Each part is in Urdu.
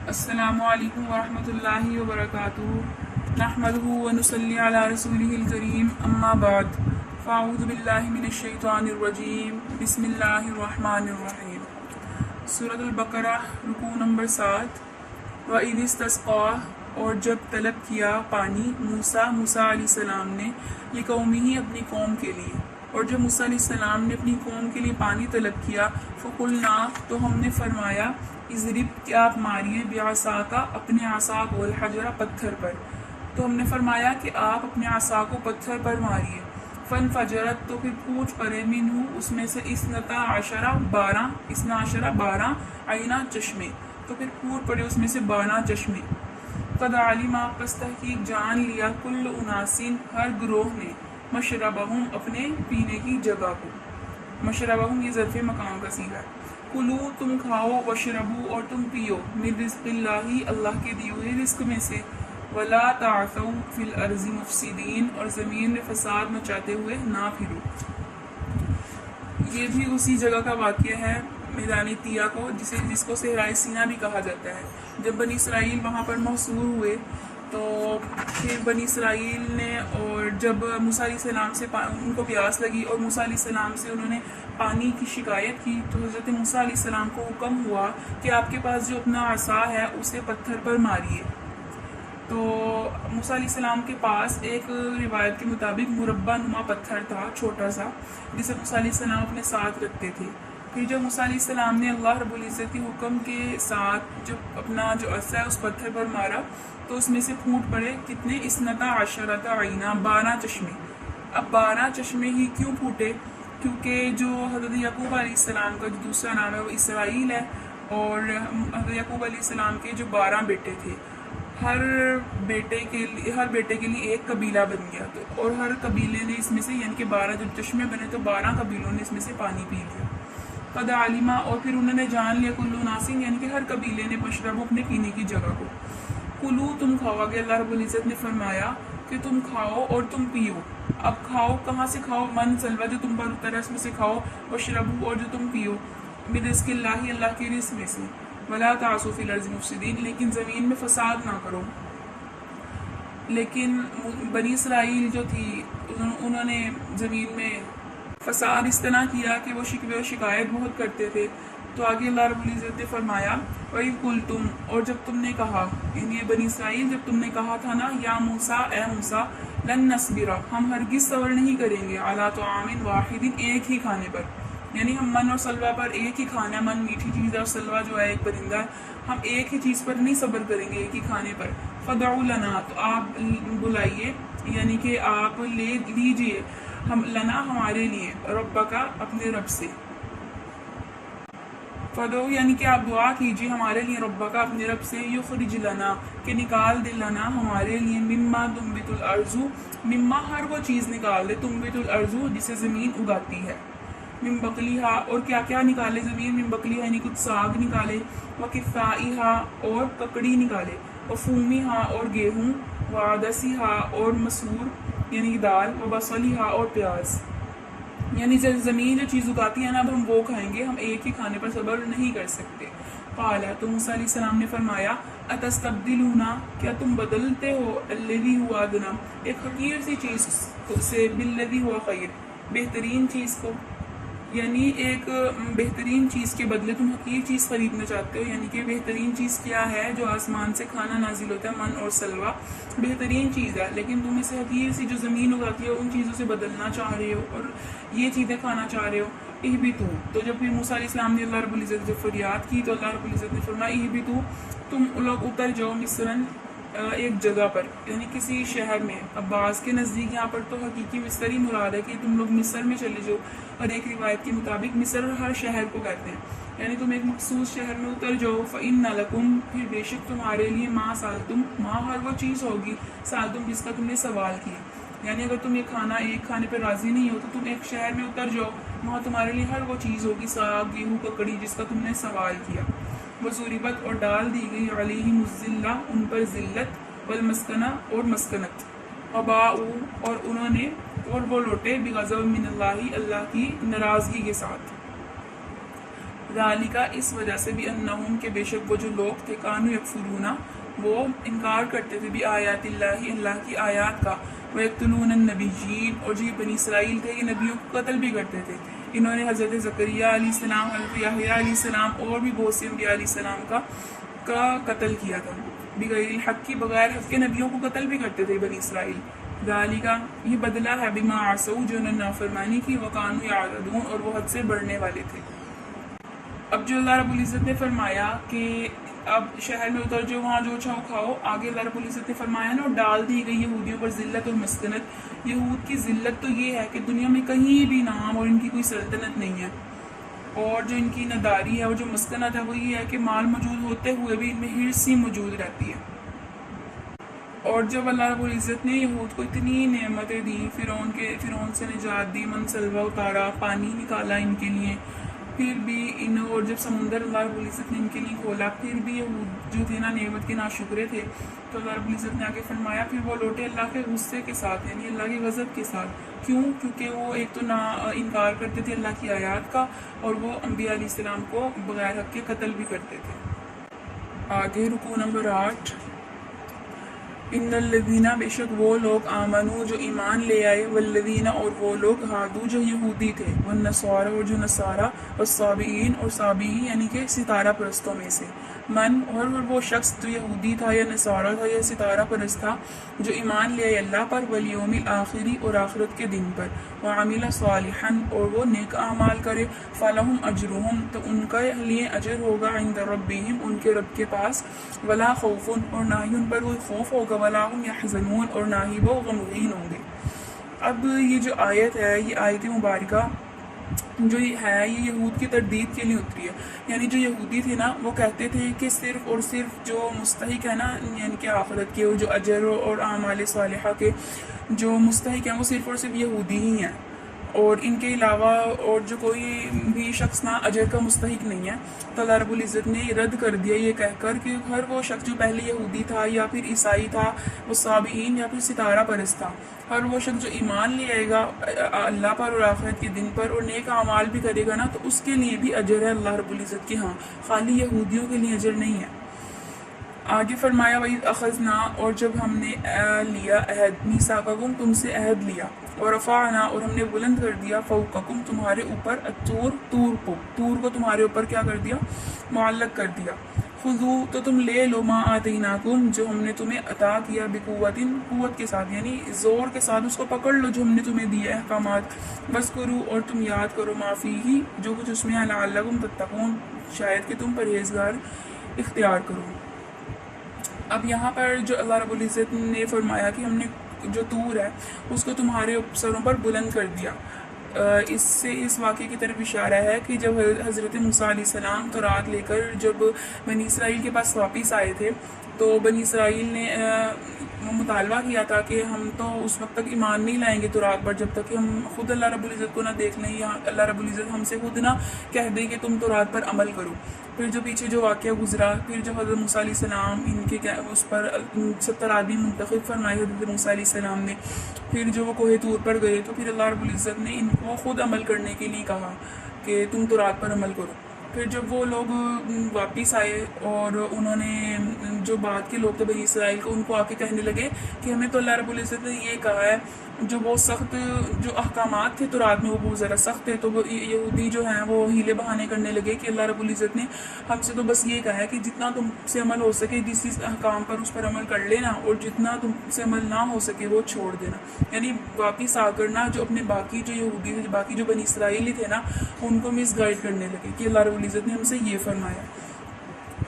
السلام علیکم ورحمۃ اللہ وبرکاتہ نحمدہ ونصلی علی رسولہ الکریم اما بعد فاعوذ باللہ من الشیطان الرجیم بسم اللہ الرحمن الرحیم سورۃ البقرہ رکوع نمبر 7 وَإِذِ اسْتَسْقَىٰ اور جب طلب کیا پانی موسیٰ علیہ السلام نے لقومہ اپنی قوم کے لیے، اور جب موسیٰ علیہ السلام نے اپنی قوم کے لیے پانی طلب کیا فَقُلْنَا تو ہم نے فرمایا اضرب کہ آپ ماریے بعصاک اپنے عصا کو الحجر پتھر پر، تو ہم نے فرمایا کہ آپ اپنے عصا کو پتھر پر ماریے فانفجرت تو پھر پھوٹ پڑے منہ اس میں سے اثنتا عشرہ 12 عینا چشمے، تو پھر پھوٹ پڑے اس میں سے 12 چشمے قد علم پس تحقیق جان لیا کل اناسین ہر گروہ نے مشربہم اپنے پینے کی جگہ کو، مشربہم یہ ظرف مقام کا صیغہ ہے، کلو تم کھاؤ وشربو اور تم پیو من رزق اللہ اللہ کے دیے ہوئے رزق میں سے، ولا تعثوا فی الارض مفسدین اور زمین میں فساد مچاتے ہوئے نہ پھرو۔ یہ بھی اسی جگہ کا واقعہ ہے میدان طیہ کو جس کو صحرائے سینا بھی کہا جاتا ہے۔ جب بنی اسرائیل وہاں پر محصور ہوئے تو پھر بنی اسرائیل نے، اور جب موسیٰ علیہ السلام سے ان کو پیاس لگی اور موسیٰ علیہ السلام سے انہوں نے پانی کی شکایت کی، تو حضرت موسیٰ علیہ السلام کو حکم ہوا کہ آپ کے پاس جو اپنا عصا ہے اسے پتھر پر ماریے۔ تو موسیٰ علیہ السلام کے پاس ایک روایت کے مطابق مربع نما پتھر تھا چھوٹا سا، جسے موسیٰ علیہ السلام اپنے ساتھ رکھتے تھے۔ پھر جب موسیٰ علیہ السلام نے اللہ رب العزت کے حکم کے ساتھ جب اپنا جو عصا ہے اس پتھر پر مارا تو اس میں سے پھوٹ پڑے کتنے اثنتا عشرۃ عینا 12 چشمے۔ اب 12 چشمے ہی کیوں پھوٹے؟ کیونکہ جو حضرت یعقوب علیہ السلام کا جو دوسرا نام ہے وہ اسرائیل ہے، اور حضرت یعقوب علیہ السلام کے جو 12 بیٹے تھے، ہر بیٹے کے لیے ایک قبیلہ بن گیا، تو اور ہر قبیلے نے اس میں سے یعنی کہ 12 جو چشمے بنے تو 12 قبیلوں نے اس میں سے پانی پی لیا۔ قد علما اور پھر انہوں نے جان لیا کل ناسین یعنی کہ ہر قبیلے نے مشرب اپنے پینے کی جگہ کو، کلو تم کھاؤ گے، اللہ رب العزت نے فرمایا کہ تم کھاؤ اور تم پیو۔ اب کھاؤ کہاں سے کھاؤ؟ من سلوا جو تم پر اترا اس میں سے کھاؤ، وشربو اور جو تم پیو من رزق اللہ اللہ کے رزق میں سے، ولا تعثوا فی الارض مفسدین لیکن زمین میں فساد نہ کرو۔ لیکن بنی اسرائیل جو تھی انہوں نے زمین میں فساد اس طرح کیا کہ وہ شکوے و شکایت بہت کرتے تھے، تو آگے اللہ رب العزت نے فرمایا وَإِذْ قُلْتُمْ اور جب تم نے کہا، یعنی بنی اسرائیل جب تم نے کہا تھا نا یا موسیٰ اے موسیٰ لن نصبر ہم ہرگز صبر نہیں کریں گے علی طعام واحد ایک ہی کھانے پر، یعنی ہم من اور سلوا پر ایک ہی کھانا ہے، من میٹھی چیز ہے اور سلوا جو ہے ایک پرندہ ہے، ہم ایک ہی چیز پر نہیں صبر کریں گے ایک ہی کھانے پر، فدعوا لنا تو آپ بلائیے یعنی کہ آپ لے لیجئے ہم لنا ہمارے لیے ربکا اپنے رب سے، فدعو یعنی کہ آپ دعا کیجیے ہمارے لیے ربکا اپنے رب سے، یخرج لنا کہ نکال دے لنا ہمارے لیے مما تنبت الارض مما ہر وہ چیز نکال دے تنبت الارض جسے زمین اگاتی ہے، من بقلیہا اور کیا کیا نکالے زمین، من بقلیہا یعنی کچھ ساگ نکالے، وکفائہا اور ککڑی نکالے، وفومیہا اور گیہوں، وعدسیہا اور مسور یعنی دال، وبصلیہا اور پیاز، یعنی زمین جو چیز اگاتی ہے نا اب ہم وہ کھائیں گے، ہم ایک ہی کھانے پر صبر نہیں کر سکتے۔ قال تو موسیٰ علیہ السلام نے فرمایا اتستبدلون کیا تم بدلتے ہو الذی ہوا ادنی ایک حقیر سی چیز سے بالذی ہوا خیر بہترین چیز کو، یعنی ایک بہترین چیز کے بدلے تم حقیر چیز خریدنا چاہتے ہو، یعنی کہ بہترین چیز کیا ہے؟ جو آسمان سے کھانا نازل ہوتا ہے من اور سلوا بہترین چیز ہے، لیکن تم اسے حقیر سی جو زمین اگاتی ہے ان چیزوں سے بدلنا چاہ رہے ہو اور یہ چیزیں کھانا چاہ رہے ہو۔ اہبطوا تو جب پھر موسیٰ علیہ السلام نے اللہ رب العزت جب فریاد کی تو اللہ رب العزت نے فرمایا اہبطوا تم لوگ اتر جاؤ مصرن ایک جگہ پر یعنی کسی شہر میں، عباس کے نزدیک یہاں پر تو حقیقی مصر ہی مراد ہے کہ تم لوگ مصر میں چلے جاؤ، اور ایک روایت کے مطابق مصر ہر شہر کو کہتے ہیں، یعنی تم ایک مخصوص شہر میں اتر جاؤ، فإن لکم پھر بے شک تمہارے لیے ما سالتم ما ہر وہ چیز ہوگی سالتم جس کا تم نے سوال کیا، یعنی اگر تم یہ کھانا ایک کھانے پہ راضی نہیں ہو تو تم ایک شہر میں اتر جاؤ، وہاں تمہارے لیے ہر وہ چیز ہوگی ساگ گیہوں ککڑی جس کا تم نے سوال کیا، وضربت اور ڈال دی گئی علیہم الذلہ ان پر ذلت، والمسکنہ اور مسکنت، وباؤ اور انہوں نے اور وہ لوٹے بغضب من اللہ اللہ کی ناراضگی کے ساتھ، ذالکا اس وجہ سے بھی انہم کہ بے شک وہ جو لوگ تھے کانو یکفرون وہ انکار کرتے تھے بھی آیات اللہ کی آیات کا، ویقتلون النبیین اور جو یہ بنی اسرائیل تھے یہ نبیوں کو قتل بھی کرتے تھے. انہوں نے حضرت زکریہ علیہ السلام، حضرت یحییٰ علیہ السلام اور بھی بہت سے انبیاء علیہ السلام کا قتل کیا تھا. بغیر الحق کی بغیر حق کے نبیوں کو قتل بھی کرتے تھے بنی اسرائیل. ذالکا یہ بدلہ ہے بما عصوا جو انہوں نے نافرمانی کی، وکانوا یعتدون اور وہ حد سے بڑھنے والے تھے. اب جو اللہ رب العزت نے فرمایا کہ اب شہر میں اتر جو وہاں جو چاہو کھاؤ، آگے اللہ رب العزت نے فرمایا نا، اور ڈال دی گئی یہودیوں پر ذلت اور مسکنت. یہود کی ذلت تو یہ ہے کہ دنیا میں کہیں بھی نام اور ان کی کوئی سلطنت نہیں ہے، اور جو ان کی نداری ہے اور جو مسکنت ہے وہ یہ ہے کہ مال موجود ہوتے ہوئے بھی ان میں حرص ہی موجود رہتی ہے. اور جب اللہ رب العزت نے یہود کو اتنی نعمتیں دی، فرعون سے نجات دی، من سلوہ اتارا، پانی نکالا ان کے لیے، پھر بھی اور جب سمندر اللہ رب العزت نے ان کے لیے کھولا، پھر بھی یہود جو تھے نا نعمت کے ناشکرے تھے، تو اللہ رب العزت نے آگے فرمایا پھر وہ لوٹے اللہ کے غصے کے ساتھ، یعنی اللہ کے غضب کے ساتھ. کیوں؟ کیونکہ وہ ایک تو انکار کرتے تھے اللہ کی آیات کا، اور وہ انبیاء علیہ السلام کو بغیر حق کے قتل بھی کرتے تھے. آگے رکوع نمبر 8. ان الذین بے شک وہ لوگ آمنو جو ایمان لے آئے، والذین اور وہ لوگ ہادو جو یہودی تھے، والنصارى اور جو نصارہ، والصابئین اور صابئی یعنی کہ ستارہ پرستوں میں سے. من اور وہ شخص جو یہودی تھا یا نصارہ تھا یا ستارہ پرست تھا جو ایمان لے آئے اللہ پر، والیوم الآخری اور آخرت کے دن پر، وعمل صالحا اور وہ نیک اعمال کرے، فلہم اجرہم تو ان کا لیے اجر ہوگا، عند ربہم ان کے رب کے پاس، ولا خوف اور نہ ہی ان پر کوئی خوف ہوگا، ولا ہم یحزنون اور نہ ہی وہ غمگین ہوں گے. اب یہ جو آیت ہے، یہ آیت مبارکہ جو ہے یہ یہود کی تردید کے لیے اتری ہے. یعنی جو یہودی تھے نا وہ کہتے تھے کہ صرف اور صرف جو مستحق ہے نا، یعنی کہ آخرت کے جو اجر اور اعمال صالحہ کے جو مستحق ہیں وہ صرف اور صرف یہودی ہی ہیں، اور ان کے علاوہ اور جو کوئی بھی شخص نہ اجر کا مستحق نہیں ہے. تو اللہ رب العزت نے رد کر دیا یہ کہہ کر کہ ہر وہ شخص جو پہلے یہودی تھا یا پھر عیسائی تھا، وہ صابئین یا پھر ستارہ پرست تھا، ہر وہ شخص جو ایمان لے آئے گا اللہ پر اور آخرت کے دن پر اور نیک اعمال بھی کرے گا نا، تو اس کے لیے بھی اجر ہے اللہ رب العزت کے ہاں، خالی یہودیوں کے لیے اجر نہیں ہے. آگے فرمایا وَإِذْ أَخَذْنَا اور جب ہم نے لیا عہد، میثاقکم تم سے عہد لیا، اور رفعنا اور ہم نے بلند کر دیا، فوقکم تمہارے اوپر، تور کو تمہارے اوپر کیا کر دیا؟ معلق کر دیا. خذوا تو تم لے لو، ما آتیناکم جو ہم نے تمہیں عطا کیا، بقوت قوت کے ساتھ یعنی زور کے ساتھ اس کو پکڑ لو جو ہم نے تمہیں دیے احکامات، وذکروا اور تم یاد کرو ما فیہ جو کچھ اس میں ہے، لعلکم تتقون شاید کہ تم پرہیزگار اختیار کرو. اب یہاں پر جو اللہ رب العزت نے فرمایا کہ ہم نے جو طور ہے اس کو تمہارے سروں پر بلند کر دیا، اس سے اس واقعے کی طرف اشارہ ہے کہ جب حضرت موسیٰ علیہ السلام تورات لے کر جب بنی اسرائیل کے پاس واپس آئے تھے، تو بنی اسرائیل نے مطالبہ کیا تھا کہ ہم تو اس وقت تک ایمان نہیں لائیں گے تورات پر جب تک کہ ہم خود اللہ رب العزت کو نہ دیکھ لیں، یا اللہ رب العزت ہم سے خود نہ کہہ دے کہ تم تورات پر عمل کرو. پھر جو پیچھے جو واقعہ گزرا، پھر جب حضرت موسیٰ علیہ السلام ان کے اس پر 70 آدمی منتخب فرمائے حضرت موسیٰ علیہ السلام نے، پھر جو وہ کوہ طور پر گئے تو پھر اللہ رب العزت نے ان کو خود عمل کرنے کے لیے کہا کہ تم تورات پر عمل کرو. پھر جب وہ لوگ واپس آئے اور انہوں نے جو بعد کے لوگ تھے بنی اسرائیل کو، ان کو آ کے کہنے لگے کہ ہمیں تو اللہ رب العزت نے یہ کہا ہے، جو وہ سخت جو احکامات تھے تورات میں وہ بہت ذرا سخت تھے، تو وہ یہودی جو ہیں وہ ہیلے بہانے کرنے لگے کہ اللہ رب العزت نے ہم سے تو بس یہ کہا ہے کہ جتنا تم سے عمل ہو سکے جس احکام پر اس پر عمل کر لینا، اور جتنا تم سے عمل نہ ہو سکے وہ چھوڑ دینا. یعنی واپس آ کر نا جو اپنے باقی جو یہودی تھے، باقی جو بنی اسرائیلی تھے نا، ان کو مس گائیڈ کرنے لگے کہ اللہ رب العزت نے ہم سے یہ فرمایا.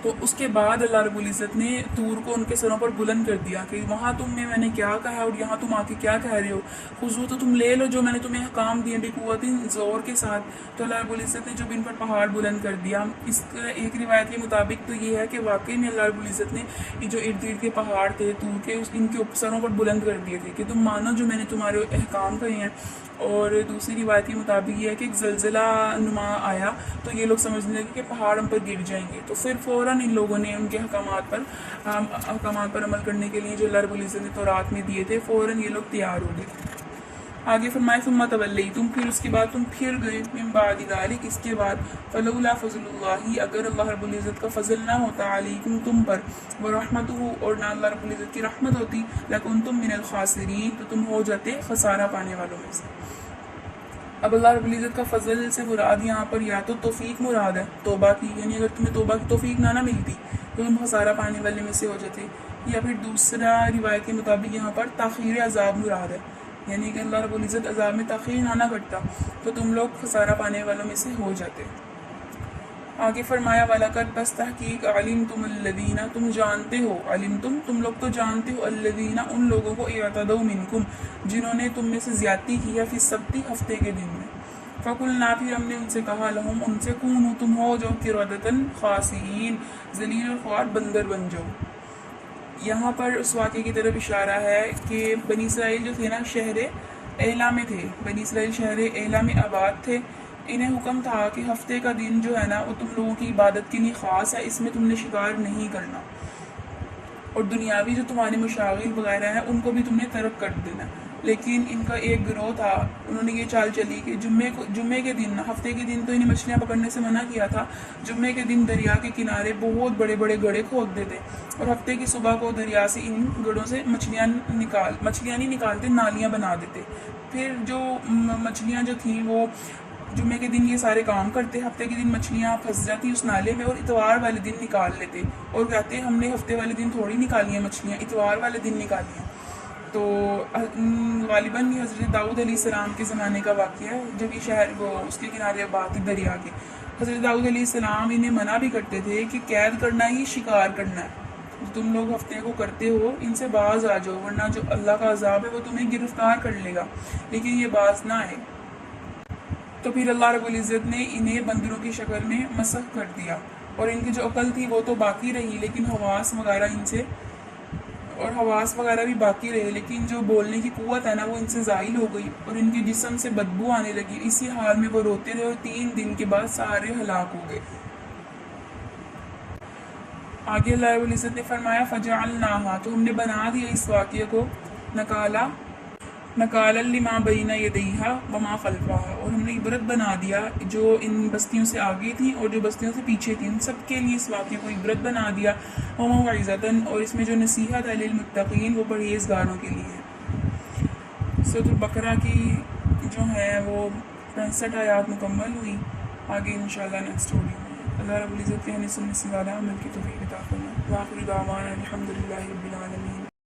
تو اس کے بعد اللہ رب العزت نے طور کو ان کے سروں پر بلند کر دیا کہ وہاں تم میں نے کیا کہا اور یہاں تم آ کے کیا کہہ رہے ہو. خذو تو تم لے لو جو میں نے تمہیں احکام دیے، بقوت زور کے ساتھ. تو اللہ رب العزت نے جب ان پر پہاڑ بلند کر دیا، اس ایک روایت کے مطابق تو یہ ہے کہ واقعی میں اللہ رب العزت نے یہ جو ارد گرد کے پہاڑ تھے طور کے، ان کے سروں پر بلند کر دیے تھے کہ تم مانو جو میں نے تمہارے احکام کہے ہیں. اور دوسری روایت کے مطابق یہ ہے کہ ایک زلزلہ نما آیا تو یہ لوگ سمجھنے لگے کہ پہاڑ ہم پر گر جائیں گے، تو پھر فوراً ان لوگوں نے ان کے احکامات پر عمل کرنے کے لیے جو اللہ رب العزت نے تورات میں دیے تھے، فوراً یہ لوگ تیار ہو گئے. آگے فرمائے ثم تولیتم، پھر اس کے بعد تم پھر گئے، من بعد ذلک، اس کے بعد، فلولا فضل اللہ، اگر اللہ رب العزت کا فضل نہ ہوتا، علیکم تم پر، ورحمتہ، اور نہ اللہ رب العزت کی رحمت ہوتی، لکنتم من الخاسرین، تو تم ہو جاتے خسارہ پانے والوں میں سے۔ اب اللہ رب العزت کا فضل سے مراد یہاں پر یا تو توفیق مراد ہے توبہ کی، یعنی اگر تمہیں توبہ کی توفیق نہ ملتی تو تم خسارہ پانے والے میں سے ہو جاتے، یا پھر دوسرا روایت کے مطابق یہاں پر تاخیر عذاب مراد ہے، یعنی کہ اللہ رب العزت عذاب میں تاخیر نہ کرتا تو تم لوگ خسارہ پانے والوں میں سے ہو جاتے۔ آگے فرمایا وَلَقَدْ، بس تحقیق، عَلِمْتُمُ الَّذِينَ، تم جانتے ہو، علمتم، تم لوگ تو جانتے ہو، الَّذِينَ، ان لوگوں کو، اعتدوا منکم، جنہوں نے تم میں سے زیادتی کی ہے، فی السبت، ہفتے کے دن میں، فَقُلْنَا، پھر ہم نے ان سے کہا، لہم، ان سے، کونوا، تم ہو جو قردۃ خاسئین، ذلیل اور خوار بندر بن جاؤ۔ یہاں پر اس واقعے کی طرف اشارہ ہے کہ بنی اسرائیل جو تھے نا شہر ایلا میں تھے، بنی اسرائیل شہر ایلا میں آباد تھے، انہیں حکم تھا کہ ہفتے کا دن جو ہے نا وہ تم لوگوں کی عبادت کے لیے خاص ہے، اس میں تم نے شکار نہیں کرنا، اور دنیاوی جو تمہارے مشاغل وغیرہ ہیں ان کو بھی تم نے ترک کر دینا۔ لیکن ان کا ایک گروہ تھا، انہوں نے یہ چال چلی کہ جمعے کے دن، ہفتے کے دن تو انہیں مچھلیاں پکڑنے سے منع کیا تھا، جمعے کے دن دریا کے کنارے بہت بڑے بڑے گڑھے کھود دیتے، اور ہفتے کی صبح کو دریا سے ان گڑھوں سے مچھلیاں نہیں نکالتے، نالیاں بنا دیتے۔ پھر جو مچھلیاں جو تھیں وہ جمعے کے دن یہ سارے کام کرتے، ہفتے کے دن مچھلیاں پھنس جاتی اس نالے میں، اور اتوار والے دن نکال لیتے، اور کہتے ہم نے ہفتے والے دن تھوڑی نکالی ہیں مچھلیاں، اتوار والے دن نکالی ہیں۔ تو غالباً یہ حضرت داؤد علیہ السلام کے زمانے کا واقعہ ہے، جب یہ شہر وہ اس کے کنارے آباد تھے دریا کے۔ حضرت داؤد علیہ السلام انہیں منع بھی کرتے تھے کہ قید کرنا ہی شکار کرنا ہے، تم لوگ ہفتے کو کرتے ہو ان سے باز آ جاؤ، ورنہ جو اللہ کا عذاب ہے وہ تمہیں گرفتار کر لے گا، لیکن یہ باز نہ آئے۔ تو پھر اللہ رب العزت نے انہیں بندروں کی شکل میں مسخ کر دیا، اور ان کی جو عقل تھی وہ تو باقی رہی، لیکن حواس وغیرہ بھی باقی رہے، لیکن جو بولنے کی قوت ہے نا وہ ان سے زائل ہو گئی، اور ان کے جسم سے بدبو آنے لگی، اسی حال میں وہ روتے رہے، اور 3 دن کے بعد سارے ہلاک ہو گئے۔ آگے اللہ رب العزت نے فرمایا فَجَعَلْنَاهَا، تو ہم نے بنا دیا اس واقعے کو، نکالا لما بین یدیہا وما خلفہا، اور ہم نے عبرت بنا دیا جو ان بستیوں سے آگے تھیں اور جو بستیوں سے پیچھے تھیں، ان سب کے لیے اس واقعے کو عبرت بنا دیا، وموعظۃ، اور اس میں جو نصیحت ہے للمتقین، وہ پرہیزگاروں کے لیے ہے۔ سورۃ البقرہ کی جو ہے وہ 65 آیات مکمل ہوئی، آگے انشاءاللہ نیکسٹ ویڈیو میں۔ اللہ رب العزت کے ہمیں سننے سے زیادہ عمل کی توفیق عطا فرمائے۔ وآخر دعوانا الحمدللہ رب العالمین۔